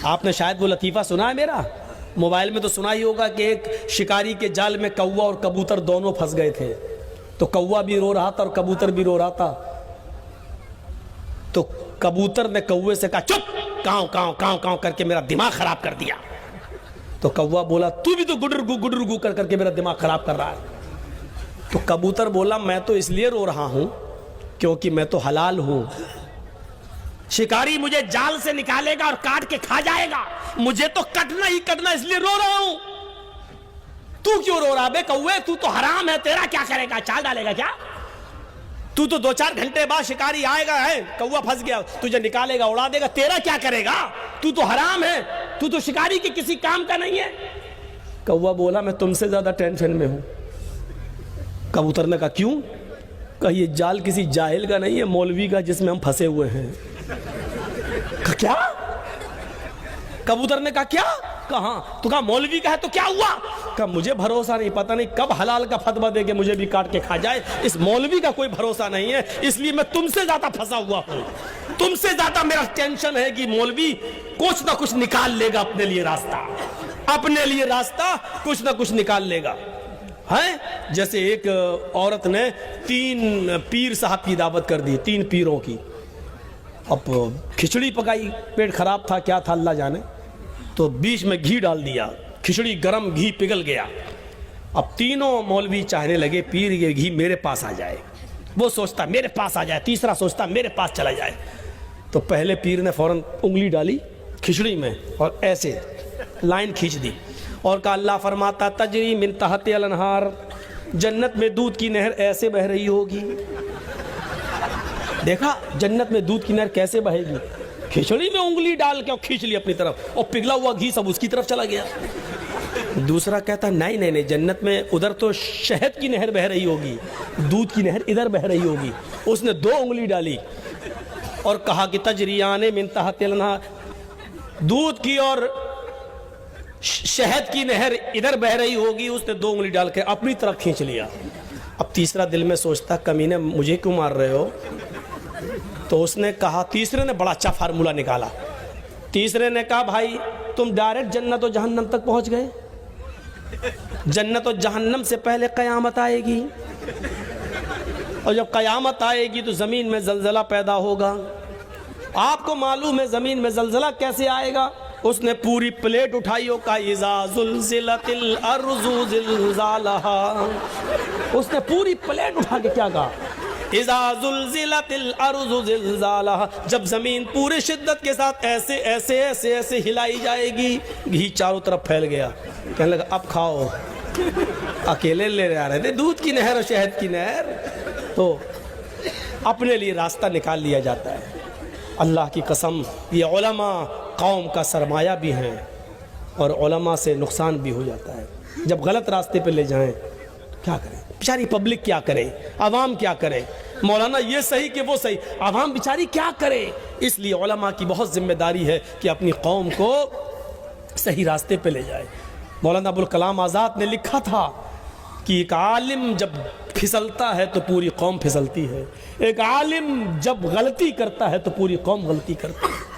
آپ نے شاید وہ لطیفہ سنا ہے میرا، موبائل میں تو سنا ہی ہوگا کہ ایک شکاری کے جال میں کوا اور کبوتر دونوں پھنس گئے تھے، تو کوا بھی رو رہا تھا اور کبوتر بھی رو رہا تھا۔ تو کبوتر نے کوے سے کہا چپ، کاؤں کاؤں کاؤں کاؤں کر کے میرا دماغ خراب کر دیا۔ تو کوا بولا تو بھی تو گڈر گو کر کے میرا دماغ خراب کر رہا ہے۔ تو کبوتر بولا میں تو اس لیے رو رہا ہوں کیونکہ میں تو حلال ہوں، شکاری مجھے جال سے نکالے گا اور کاٹ کے کھا جائے گا، مجھے تو کٹنا ہی کٹنا، اس لیے رو رہا ہوں۔ تو کیوں رو رہا بے کوے؟ تو تو حرام ہے، تیرا کیا کرے گا؟ چال ڈالے گا کیا؟ تو 2-4 گھنٹے بعد شکاری آئے گا، ہے کوا پھنس گیا، تجھے نکالے گا اڑا دے گا، تیرا کیا کرے گا؟ تو تو حرام ہے، تو تو شکاری کے کسی کام کا نہیں ہے۔ کوا بولا میں تم سے زیادہ ٹینشن میں ہوں۔ کبوتر نے کہا کیوں؟ کہا یہ جال کسی جاہل کا نہیں ہے، مولوی کا جس میں ہم پھنسے ہوئے ہیں۔ کہا کیا؟ کبوتر نے کہا کیا؟ کہاں؟ تو کہا مولوی کا ہے تو کیا ہوا؟ کہا مجھے بھروسہ نہیں، پتہ نہیں کب حلال کا فتویٰ دے کے مجھے بھی کاٹ کے کھا جائے، اس مولوی کا کوئی بھروسہ نہیں ہے، اس لیے میں تم سے زیادہ پھنسا ہوا ہوں، تم سے زیادہ میرا ٹینشن ہے کہ مولوی کچھ نہ کچھ نکال لے گا اپنے لیے راستہ، اپنے لیے راستہ کچھ نہ کچھ نکال لے گا۔ ہے جیسے ایک عورت نے 3 پیر صاحب کی دعوت کر دی، 3 پیروں کی، اب کھچڑی پکائی، پیٹ خراب تھا کیا تھا اللہ جانے، تو بیچ میں گھی ڈال دیا، کھچڑی گرم، گھی پگھل گیا۔ اب تینوں مولوی چاہنے لگے پیر یہ گھی میرے پاس آ جائے، وہ سوچتا میرے پاس آ جائے، تیسرا سوچتا میرے پاس چلا جائے۔ تو پہلے پیر نے فوراً انگلی ڈالی کھچڑی میں اور ایسے لائن کھینچ دی اور کہا اللہ فرماتا تجری من تحت الانہار، جنت میں دودھ کی نہر ایسے بہ رہی ہوگی۔ دیکھا جنت میں دودھ کی نہر کیسے بہے گی، کھچڑی میں انگلی ڈال کے اور کھینچ لی اپنی طرف، اور پگھلا ہوا گھی سب اس کی طرف چلا گیا۔ دوسرا کہتا نہیں نہیں نہیں، جنت میں ادھر تو شہد کی نہر بہ رہی ہوگی، دودھ کی نہر ادھر بہ رہی ہوگی۔ اس نے 2 انگلی ڈالی اور کہا کہ تجریان من تحت الانہار، دودھ کی اور شہد کی نہر ادھر بہ رہی ہوگی، اس نے 2 انگلی ڈال کے اپنی طرف کھینچ لیا۔ اب تیسرا دل میں سوچتا کمینے مجھے کیوں مار رہے ہو؟ تو اس نے کہا، تیسرے نے بڑا اچھا فارمولہ نکالا، تیسرے نے کہا بھائی تم ڈائریکٹ جنت و جہنم تک پہنچ گئے، جنت و جہنم سے پہلے قیامت آئے گی، اور جب قیامت آئے گی تو زمین میں زلزلہ پیدا ہوگا۔ آپ کو معلوم ہے زمین میں زلزلہ کیسے آئے گا؟ اس نے پوری پلیٹ اٹھائی اور کہا اذا زلزلت الارض زلزالہا، اس نے پوری پلیٹ اٹھا کے کیا کہا اذا زلزلت الارض زلزالہا، جب زمین پورے شدت کے ساتھ ایسے ایسے ایسے ایسے ہلائی جائے گی۔ گھی چاروں طرف پھیل گیا، کہنے لگا اب کھاؤ، اکیلے لے آ رہے تھے دودھ کی نہر اور شہد کی نہر، تو اپنے لیے راستہ نکال لیا جاتا ہے۔ اللہ کی قسم یہ علماء قوم کا سرمایہ بھی ہیں، اور علماء سے نقصان بھی ہو جاتا ہے۔ جب غلط راستے پہ لے جائیں کیا کریں، بیچاری پبلک کیا کرے، عوام کیا کرے، مولانا یہ صحیح کہ وہ صحیح، عوام بیچاری کیا کرے؟ اس لیے علماء کی بہت ذمہ داری ہے کہ اپنی قوم کو صحیح راستے پہ لے جائے۔ مولانا ابوالکلام آزاد نے لکھا تھا کہ ایک عالم جب پھسلتا ہے تو پوری قوم پھسلتی ہے، ایک عالم جب غلطی کرتا ہے تو پوری قوم غلطی کرتی ہے۔